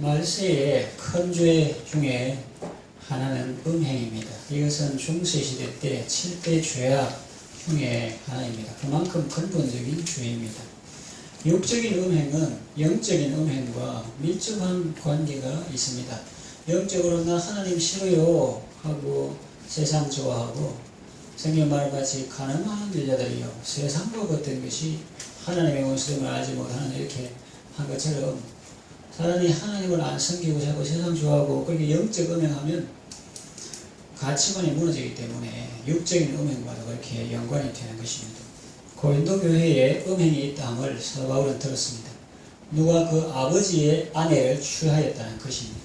말세의 큰 죄 중에 하나는 음행입니다. 이것은 중세시대 때 7대 죄악 중에 하나입니다. 그만큼 근본적인 죄입니다. 육적인 음행은 영적인 음행과 밀접한 관계가 있습니다. 영적으로 나 하나님 싫어요 하고 세상 좋아하고 성경 말같이 가늠하는 여자들이요 세상과 같은 것이 하나님의 원수됨을 알지 못하는 이렇게 한 것처럼 사람이 하나님을 안 섬기고 자꾸 세상 좋아하고 그렇게 영적 음행하면 가치관이 무너지기 때문에 육적인 음행과도 그렇게 연관이 되는 것입니다. 고린도 교회에 음행이 있다함을 사도 바울은 들었습니다. 누가 그 아버지의 아내를 취하였다는 것입니다.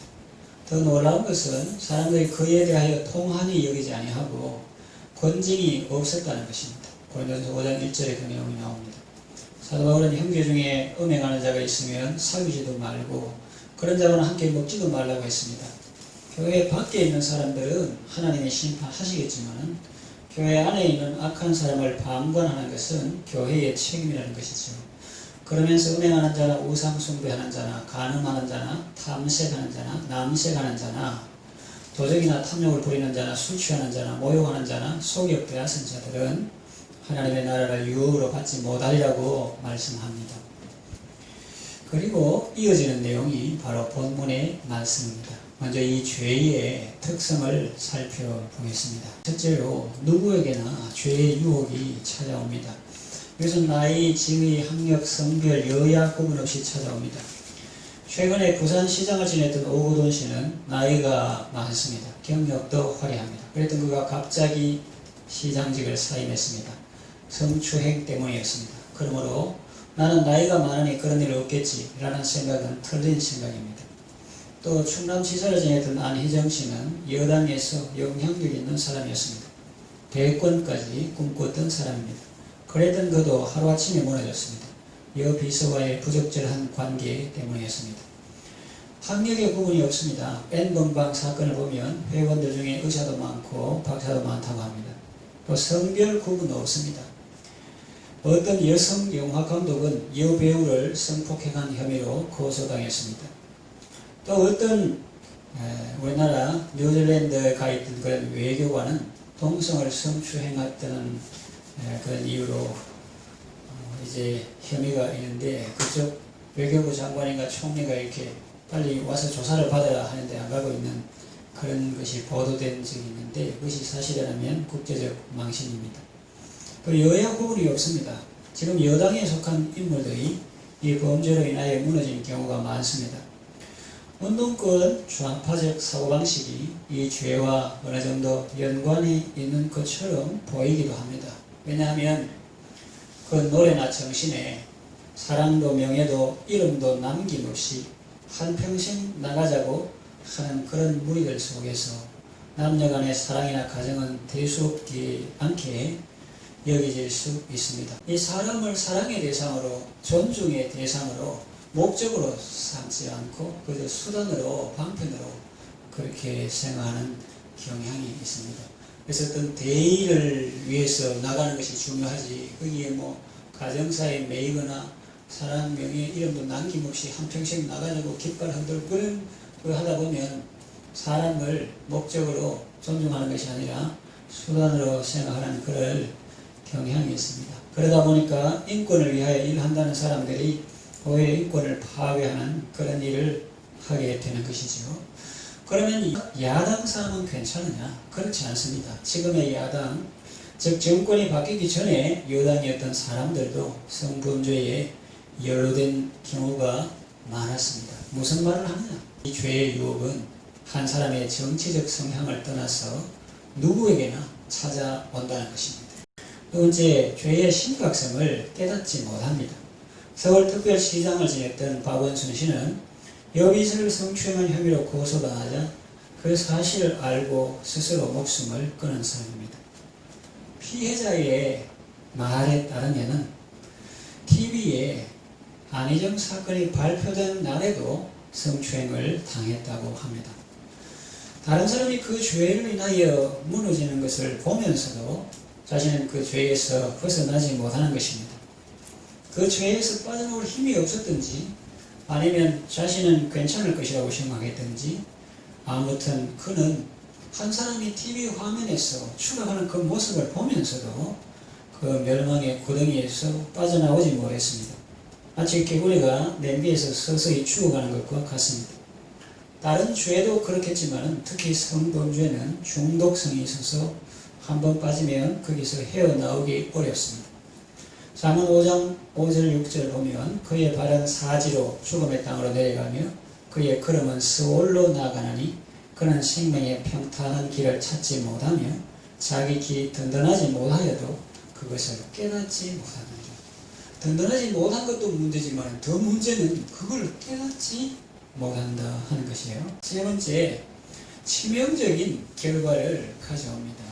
더 놀라운 것은 사람들이 그에 대하여 통한이 여기지 아니하고 권징이 없었다는 것입니다. 고린도전서 5장 1절에 그 내용이 나옵니다. 사도 바울은 형제 중에 음행하는 자가 있으면 사귀지도 말고 그런 자와는 함께 먹지도 말라고 했습니다. 교회 밖에 있는 사람들은 하나님의 심판하시겠지만 교회 안에 있는 악한 사람을 방관하는 것은 교회의 책임이라는 것이죠. 그러면서 음행하는 자나 우상숭배하는 자나 간음하는 자나 탐색하는 자나 남색하는 자나 도적이나 탐욕을 부리는 자나 술 취하는 자나 모욕하는 자나 속역 빼앗은 자들은 하나님의 나라를 유업으로 받지 못하리라고 말씀합니다. 그리고 이어지는 내용이 바로 본문의 말씀입니다. 먼저 이 죄의 특성을 살펴보겠습니다. 첫째로 누구에게나 죄의 유혹이 찾아옵니다. 이것은 나이, 지위, 학력, 성별, 여야 구분 없이 찾아옵니다. 최근에 부산시장을 지냈던 오고돈 씨는 나이가 많습니다. 경력도 화려합니다. 그랬던 그가 갑자기 시장직을 사임했습니다. 성추행 때문이었습니다. 그러므로 나는 나이가 많으니 그런 일 없겠지 라는 생각은 틀린 생각입니다. 또 충남지사를 지냈던 안희정 씨는 여당에서 영향력 있는 사람이었습니다. 대권까지 꿈꿨던 사람입니다. 그랬던 그도 하루아침에 무너졌습니다. 여비서와의 부적절한 관계 때문이었습니다. 학력의 구분이 없습니다. N번방 사건을 보면 회원들 중에 의사도 많고 박사도 많다고 합니다. 또 성별 구분도 없습니다. 어떤 여성 영화 감독은 여배우를 성폭행한 혐의로 고소당했습니다. 또 어떤 우리나라 뉴질랜드에 가 있던 그런 외교관은 동성을 성추행했다는 그런 이유로 이제 혐의가 있는데 그쪽 외교부 장관인가 총리가 이렇게 빨리 와서 조사를 받아야 하는데 안 가고 있는 그런 것이 보도된 적이 있는데 그것이 사실이라면 국제적 망신입니다. 또 여야 구분이 없습니다. 지금 여당에 속한 인물들이 이 범죄로 인하여 무너진 경우가 많습니다. 운동권 좌파적 사고방식이 이 죄와 어느 정도 연관이 있는 것처럼 보이기도 합니다. 왜냐하면 그 노래나 정신에 사랑도 명예도 이름도 남김없이 한평생 나가자고 하는 그런 무리들 속에서 남녀간의 사랑이나 가정은 대수롭지 않게 여겨질 수 있습니다. 이 사람을 사랑의 대상으로 존중의 대상으로 목적으로 삼지 않고 그저 수단으로 방편으로 그렇게 생각하는 경향이 있습니다. 그래서 어떤 대의를 위해서 나가는 것이 중요하지 거기에 뭐 가정사에 매이거나 사람 명예 이름도 남김없이 한평생 나가려고 깃발 흔들고 그런 걸 하다 보면 사람을 목적으로 존중하는 것이 아니라 수단으로 생각하는 그럴 경향이 있습니다. 그러다 보니까 인권을 위하여 일한다는 사람들이 교회의 인권을 파괴하는 그런 일을 하게 되는 것이죠. 그러면 야당 사람은 괜찮으냐? 그렇지 않습니다. 지금의 야당, 즉 정권이 바뀌기 전에 여당이었던 사람들도 성범죄에 연루된 경우가 많았습니다. 무슨 말을 하느냐? 이 죄의 유혹은 한 사람의 정치적 성향을 떠나서 누구에게나 찾아온다는 것입니다. 두 번째, 죄의 심각성을 깨닫지 못합니다. 서울특별시장을 지냈던 박원순 씨는 여비서를 성추행한 혐의로 고소당하자 그 사실을 알고 스스로 목숨을 끊은 사람입니다. 피해자의 말에 따르면 TV에 안희정 사건이 발표된 날에도 성추행을 당했다고 합니다. 다른 사람이 그 죄를 인하여 무너지는 것을 보면서도 자신은 그 죄에서 벗어나지 못하는 것입니다. 그 죄에서 빠져나올 힘이 없었든지 아니면 자신은 괜찮을 것이라고 생각했든지, 아무튼 그는 한 사람이 TV 화면에서 추락하는 그 모습을 보면서도 그 멸망의 구덩이에서 빠져나오지 못했습니다. 마치 개구리가 냄비에서 서서히 죽어가는 것과 같습니다. 다른 죄도 그렇겠지만 특히 성범죄는 중독성이 있어서 한번 빠지면 거기서 헤어나오기 어렵습니다. 잠언 5장 5절 6절 보면 그의 발은 사지로 죽음의 땅으로 내려가며 그의 걸음은 스올로 나아가나니 그는 생명의 평탄한 길을 찾지 못하며 자기 길이 든든하지 못하여도 그것을 깨닫지 못하느니라. 든든하지 못한 것도 문제지만 더 문제는 그걸 깨닫지 못한다 하는 것이에요. 세 번째, 치명적인 결과를 가져옵니다.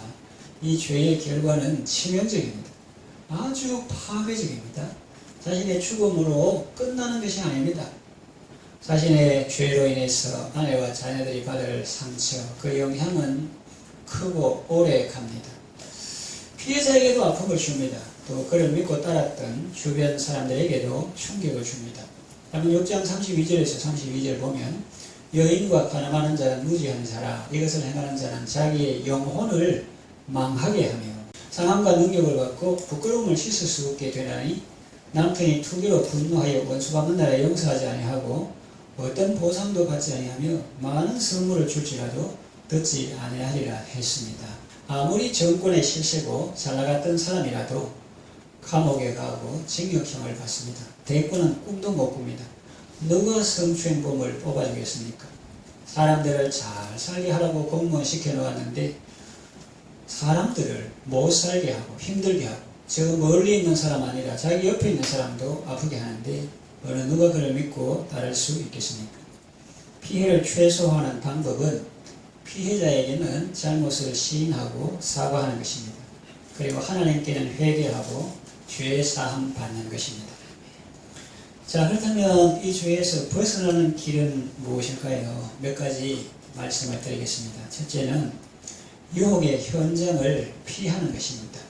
이 죄의 결과는 치명적입니다. 아주 파괴적입니다. 자신의 죽음으로 끝나는 것이 아닙니다. 자신의 죄로 인해서 아내와 자녀들이 받을 상처, 그 영향은 크고 오래 갑니다. 피해자에게도 아픔을 줍니다. 또 그를 믿고 따랐던 주변 사람들에게도 충격을 줍니다. 다음 6장 32절에서 32절 보면 여인과 가늠하는 자는 무지한 자라 이것을 행하는 자는 자기의 영혼을 망하게 하며 상함과 능력을 받고 부끄러움을 씻을 수 없게 되나니 남편이 투기로 분노하여 원수 갚는 날에 용서하지 아니하고 어떤 보상도 받지 아니하며 많은 선물을 줄지라도 듣지 아니하리라 했습니다. 아무리 정권의 실세고 잘나갔던 사람이라도 감옥에 가고 징역형을 받습니다. 대꾸는 꿈도 못 꿉니다. 누가 성추행범을 뽑아주겠습니까? 사람들을 잘 살게 하라고 공무원 시켜놓았는데 사람들을 못 살게 하고 힘들게 하고 저 멀리 있는 사람 아니라 자기 옆에 있는 사람도 아프게 하는데 어느 누가 그를 믿고 따를 수 있겠습니까? 피해를 최소화하는 방법은 피해자에게는 잘못을 시인하고 사과하는 것입니다. 그리고 하나님께는 회개하고 죄 사함 받는 것입니다. 자, 그렇다면 이 죄에서 벗어나는 길은 무엇일까요? 몇 가지 말씀을 드리겠습니다. 첫째는 유혹의 현장을 피하는 것입니다.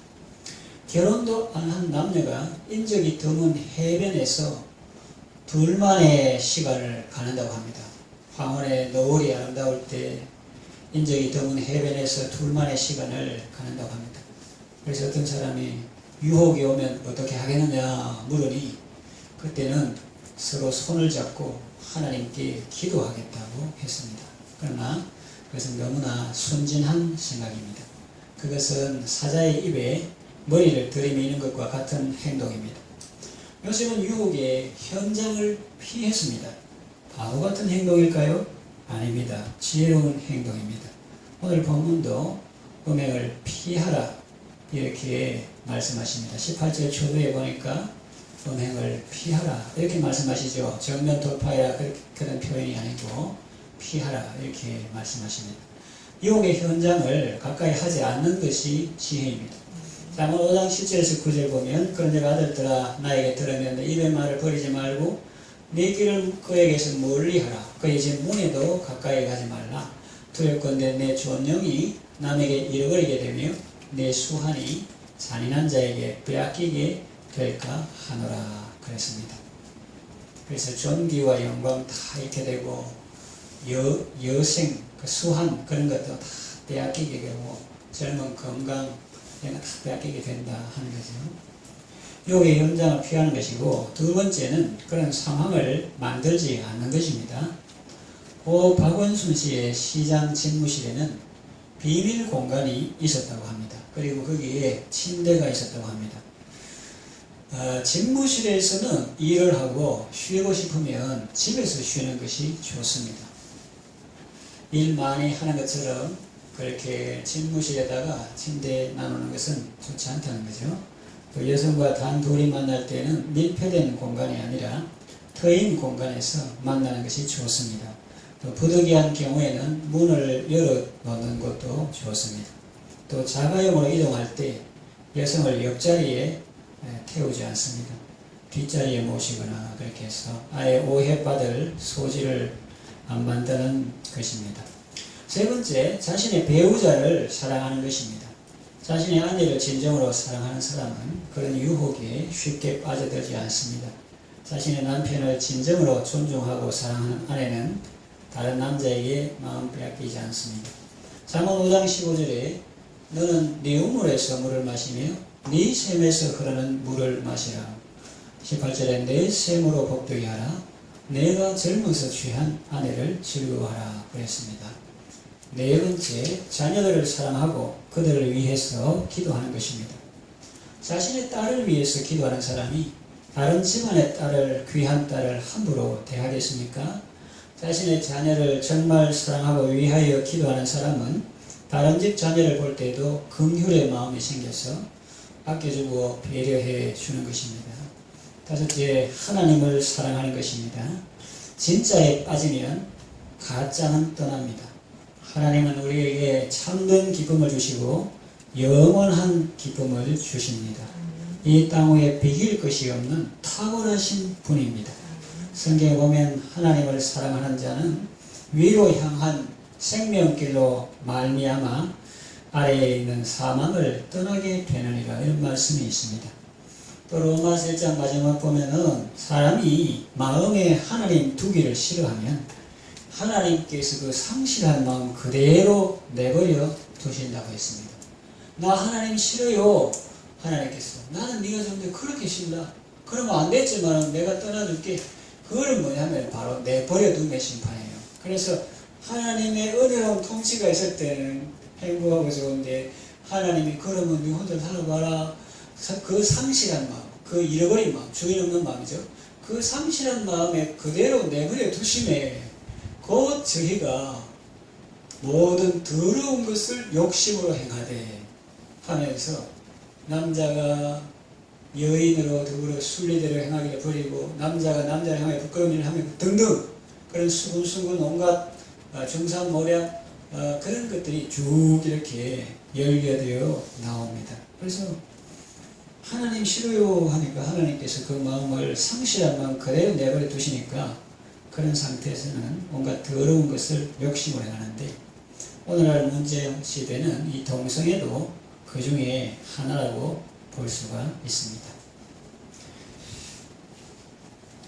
결혼도 안 한 남녀가 인적이 드문 해변에서 둘만의 시간을 가는다고 합니다. 황혼의 노을이 아름다울 때 인적이 드문 해변에서 둘만의 시간을 가는다고 합니다. 그래서 어떤 사람이 유혹이 오면 어떻게 하겠느냐 물으니 그때는 서로 손을 잡고 하나님께 기도하겠다고 했습니다. 그러나 그것은 너무나 순진한 생각입니다. 그것은 사자의 입에 머리를 들이미는 것과 같은 행동입니다. 요셉은 유혹의 현장을 피했습니다. 바보 같은 행동일까요? 아닙니다. 지혜로운 행동입니다. 오늘 본문도 음행을 피하라 이렇게 말씀하십니다. 18절 초도에 보니까 음행을 피하라 이렇게 말씀하시죠. 정면 돌파해라 그런 표현이 아니고 피하라 이렇게 말씀하십니다. 유혹의 현장을 가까이 하지 않는 것이 지혜입니다. 잠언 5장 7절에서 9절 보면 그런즉 아들들아 나에게 들으면 내 입의 말을 버리지 말고 내 길을 그에게서 멀리하라. 그의 집 문에도 가까이 가지 말라. 두렵건대 내 존영이 남에게 잃어버리게 되며 내 수한이 잔인한 자에게 빼앗기게 될까 하노라 그랬습니다. 그래서 존귀와 영광 다 잃게 되고 여생, 그 수한 그런 것도 다 빼앗기게 되고 젊은 건강 이런 거 다 빼앗기게 된다 하는 거죠. 유혹의 현장을 피하는 것이고 두 번째는 그런 상황을 만들지 않는 것입니다. 고 박원순 씨의 시장 집무실에는 비밀 공간이 있었다고 합니다. 그리고 거기에 침대가 있었다고 합니다. 집무실에서는 일을 하고 쉬고 싶으면 집에서 쉬는 것이 좋습니다. 일 많이 하는 것처럼 그렇게 집무실에다가 침대 나누는 것은 좋지 않다는 거죠. 또 여성과 단둘이 만날 때는 밀폐된 공간이 아니라 트인 공간에서 만나는 것이 좋습니다. 또 부득이한 경우에는 문을 열어 놓는 것도 좋습니다. 또 자가용으로 이동할 때 여성을 옆자리에 태우지 않습니다. 뒷자리에 모시거나 그렇게 해서 아예 오해받을 소지를 안 만드는 것입니다. 세 번째, 자신의 배우자를 사랑하는 것입니다. 자신의 아내를 진정으로 사랑하는 사람은 그런 유혹에 쉽게 빠져들지 않습니다. 자신의 남편을 진정으로 존중하고 사랑하는 아내는 다른 남자에게 마음 빼앗기지 않습니다. 잠언 5장 15절에 너는 네 우물에서 물을 마시며 네 샘에서 흐르는 물을 마시라. 18절에 내 샘으로 복되게 하라. 내가 젊어서 취한 아내를 즐거워하라 그랬습니다. 네 번째, 자녀들을 사랑하고 그들을 위해서 기도하는 것입니다. 자신의 딸을 위해서 기도하는 사람이 다른 집안의 딸을, 귀한 딸을 함부로 대하겠습니까? 자신의 자녀를 정말 사랑하고 위하여 기도하는 사람은 다른 집 자녀를 볼 때도 긍휼의 마음이 생겨서 아껴주고 배려해 주는 것입니다. 다섯째, 하나님을 사랑하는 것입니다. 진짜에 빠지면 가짜는 떠납니다. 하나님은 우리에게 참된 기쁨을 주시고 영원한 기쁨을 주십니다. 이 땅 위에 비길 것이 없는 탁월하신 분입니다. 성경에 보면 하나님을 사랑하는 자는 위로 향한 생명길로 말미암아 아래에 있는 사망을 떠나게 되느니라, 이런 말씀이 있습니다. 또 로마서 1장 마지막 보면은 사람이 마음에 하나님 두기를 싫어하면 하나님께서 그 상실한 마음 그대로 내버려 두신다고 했습니다. 나 하나님 싫어요. 하나님께서 나는 네가 좀 더 그렇게 싫다. 그러면 안 됐지만 내가 떠나줄게. 그거는 뭐냐면 바로 내버려둠의 심판이에요. 그래서 하나님의 은혜로운 통치가 있을 때는 행복하고 좋은데 하나님이 그러면 네 혼자 살아봐라. 그 상실한 마음, 그 잃어버린 마음, 주인 없는 마음이죠. 그 상실한 마음에 그대로 내버려 두심에 곧 저희가 모든 더러운 것을 욕심으로 행하되 하면서 남자가 여인으로 더불어 순리대로 행하기를 버리고 남자가 남자를 향하여 부끄러운 일을 하며 등등 그런 수근수근 온갖 중산모략 그런 것들이 쭉 이렇게 열려되어 나옵니다. 그래서 하나님 싫어요 하니까 하나님께서 그 마음을 상실한 마음 그대로 내버려 두시니까 그런 상태에서는 온갖 더러운 것을 욕심으로 행하는데 오늘날 문제 시대는 이 동성애도 그 중에 하나라고 볼 수가 있습니다.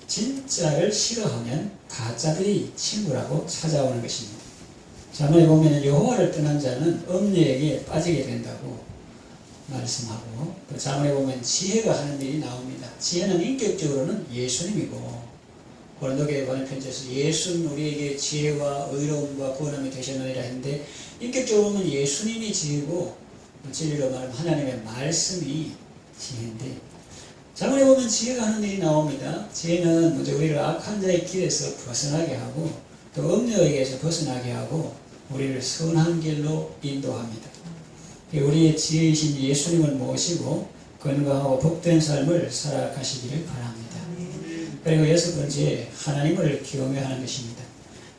진짜를 싫어하면 가짜들이 친구라고 찾아오는 것입니다. 자문에 보면 여호와를 떠난 자는 음녀에게 빠지게 된다고 말씀하고 또 자문에 보면 지혜가 하는 일이 나옵니다. 지혜는 인격적으로는 예수님이고 고린도교회 보낸 편지에서 예수는 우리에게 지혜와 의로움과 구원함이 되셨느니라 했는데 인격적으로는 예수님이 지혜고 진리로 말하면 하나님의 말씀이 지혜인데 자문에 보면 지혜가 하는 일이 나옵니다. 지혜는 먼저 우리를 악한 자의 길에서 벗어나게 하고 또 음녀에게서 벗어나게 하고 우리를 선한 길로 인도합니다. 우리의 지혜이신 예수님을 모시고 건강하고 복된 삶을 살아가시기를 바랍니다. 그리고 여섯 번째, 하나님을 경외하는 것입니다.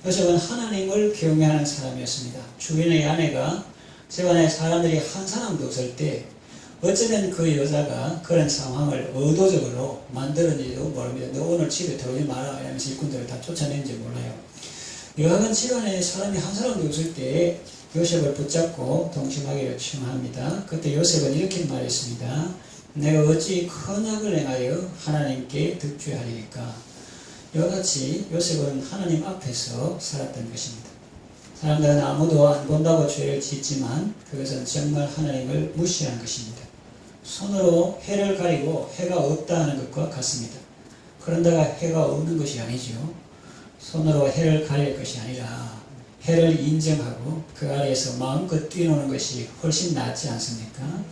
요셉은 하나님을 경외하는 사람이었습니다. 주인의 아내가 집안에 사람들이 한 사람도 없을 때 어쩌면 그 여자가 그런 상황을 의도적으로 만들었는지도 모릅니다. 너 오늘 집에 들어오지 마라 이러면서 일꾼들을 다 쫓아낸지 몰라요. 여하간 집안에 사람이 한 사람도 없을 때 요셉을 붙잡고 동침하기를 청합니다. 그때 요셉은 이렇게 말했습니다. 내가 어찌 큰 악을 행하여 하나님께 득죄하리까. 이와 같이 요셉은 하나님 앞에서 살았던 것입니다. 사람들은 아무도 안 본다고 죄를 짓지만 그것은 정말 하나님을 무시한 것입니다. 손으로 해를 가리고 해가 없다 하는 것과 같습니다. 그런다가 해가 없는 것이 아니죠. 손으로 해를 가릴 것이 아니라 해를 인정하고 그 아래에서 마음껏 뛰노는 것이 훨씬 낫지 않습니까?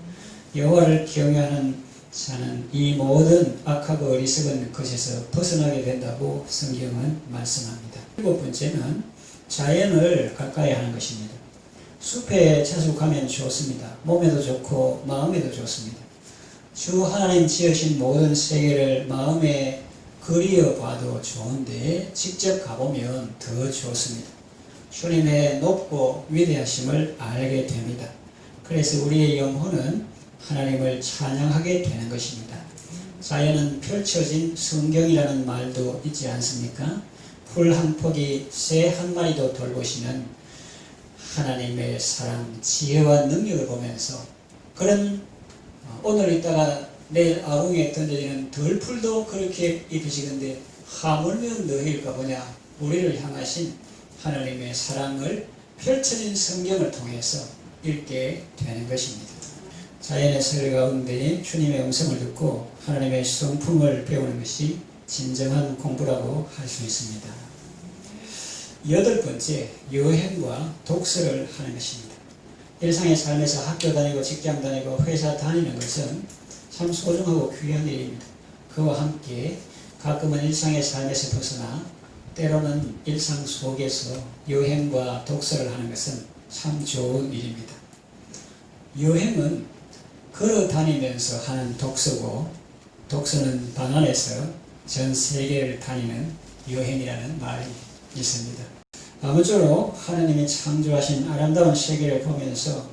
여호와를 경외하는 자는 이 모든 악하고 어리석은 것에서 벗어나게 된다고 성경은 말씀합니다. 일곱 번째는 자연을 가까이 하는 것입니다. 숲에 자숙하면 좋습니다. 몸에도 좋고 마음에도 좋습니다. 주 하나님 지으신 모든 세계를 마음에 그리어 봐도 좋은데 직접 가보면 더 좋습니다. 주님의 높고 위대하심을 알게 됩니다. 그래서 우리의 영혼은 하나님을 찬양하게 되는 것입니다. 자연은 펼쳐진 성경이라는 말도 있지 않습니까? 풀 한 폭이 새 한 마리도 돌보시는 하나님의 사랑, 지혜와 능력을 보면서 그런 오늘 있다가 내일 아궁이에 던져지는 덜풀도 그렇게 입히시건대 하물며 너희일까 보냐. 우리를 향하신 하나님의 사랑을 펼쳐진 성경을 통해서 읽게 되는 것입니다. 자연의 설레 가운데 주님의 음성을 듣고 하나님의 성품을 배우는 것이 진정한 공부라고 할 수 있습니다. 8번째, 여행과 독서를 하는 것입니다. 일상의 삶에서 학교 다니고 직장 다니고 회사 다니는 것은 참 소중하고 귀한 일입니다. 그와 함께 가끔은 일상의 삶에서 벗어나 때로는 일상 속에서 여행과 독서를 하는 것은 참 좋은 일입니다. 여행은 걸어 다니면서 하는 독서고, 독서는 방 안에서 전 세계를 다니는 여행이라는 말이 있습니다. 아무쪼록 하나님이 창조하신 아름다운 세계를 보면서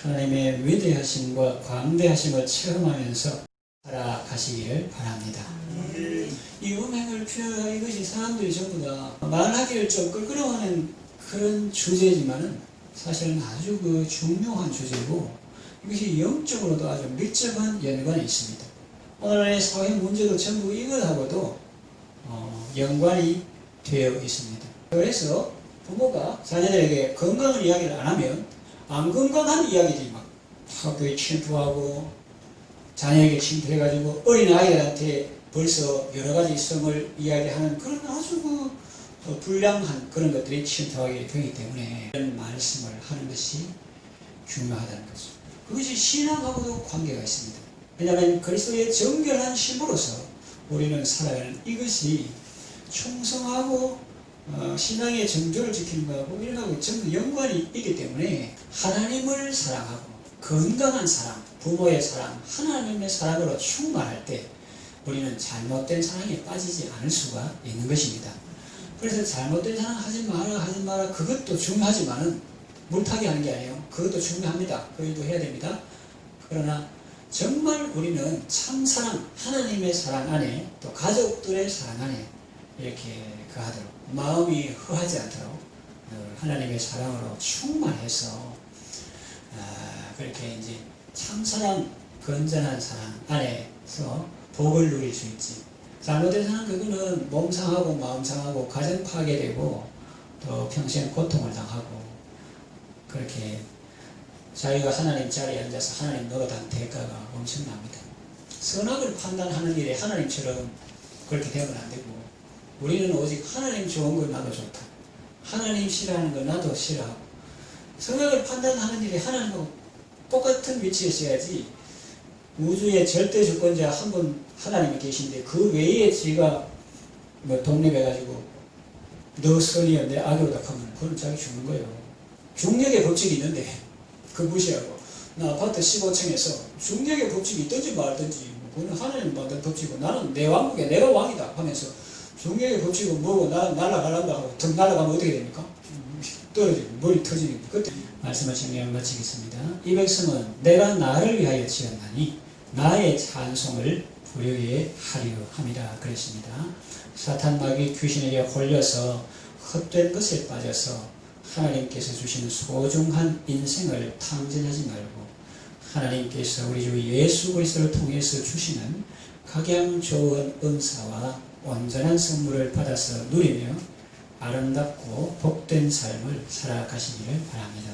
하나님의 위대하심과 광대하심을 체험하면서 살아가시기를 바랍니다. 이 여행을 표현하는 이것이 사람들이 전부 다 말하기를 좀 끌끌어하는 그런 주제지만은 사실은 아주 중요한 주제고, 이것이 영적으로도 아주 밀접한 연관이 있습니다. 오늘의 사회 문제도 전부 이것하고도 연관이 되어 있습니다. 그래서 부모가 자녀들에게 건강을 이야기를 안 하면 안 건강한 이야기들이 막 학교에 침투하고 자녀에게 침투해가지고 어린아이들한테 벌써 여러가지 성을 이야기하는 그런 아주 불량한 그런 것들이 침투하게 되기 때문에 이런 말씀을 하는 것이 중요하다는 거죠. 그것이 신앙하고도 관계가 있습니다. 왜냐하면 그리스도의 정결한 신부로서 우리는 살아가는 이것이 충성하고 신앙의 정조를 지키는 것하고 이런 거하고 전부 연관이 있기 때문에 하나님을 사랑하고 건강한 사랑, 부모의 사랑, 하나님의 사랑으로 충만할 때 우리는 잘못된 사랑에 빠지지 않을 수가 있는 것입니다. 그래서 잘못된 사랑 하지 마라 그것도 중요하지만은 물타기 하는 게 아니에요. 그것도 중요합니다. 그것도 해야 됩니다. 그러나 정말 우리는 참 사랑, 하나님의 사랑 안에 또 가족들의 사랑 안에 이렇게 거하도록 마음이 허하지 않도록 하나님의 사랑으로 충만해서 그렇게 이제 참 사랑, 건전한 사랑 안에서 복을 누릴 수 있지. 잘못된 사랑 그거는 몸 상하고 마음 상하고 가정 파괴되고 또 평생 고통을 당하고 그렇게 자기가 하나님 자리에 앉아서 하나님 노릇한 대가가 엄청납니다. 선악을 판단하는 일에 하나님처럼 그렇게 되면 안 되고 우리는 오직 하나님 좋은 건 나도 좋다. 하나님 싫어하는 건 나도 싫어하고 선악을 판단하는 일에 하나님하고 똑같은 위치에 있어야지. 우주의 절대 주권자 한 분 하나님이 계신데 그 외에 지가 독립해가지고 너 선이여 내 악이로다 하면 그건 자기 죽는 거예요. 중력의 법칙이 있는데 그 무시하고 나 아파트 15층에서 중력의 법칙이 있든지 말든지 그건 하나님 만든 법칙이고 나는 내 왕국에 내가 왕이다 하면서 중력의 법칙은 뭐고 나 날아가란다 하고 등 날아가면 어떻게 됩니까? 떨어지고 머리 터지고 그때 말씀을 정리하면 마치겠습니다. 이 백성은 내가 나를 위하여 지었나니 나의 찬송을 부르게 하려 함이라 그랬습니다. 사탄 마귀 귀신에게 홀려서 헛된 것에 빠져서 하나님께서 주시는 소중한 인생을 탕진하지 말고 하나님께서 우리 주 예수 그리스도를 통해서 주시는 각양 좋은 은사와 온전한 선물을 받아서 누리며 아름답고 복된 삶을 살아가시기를 바랍니다.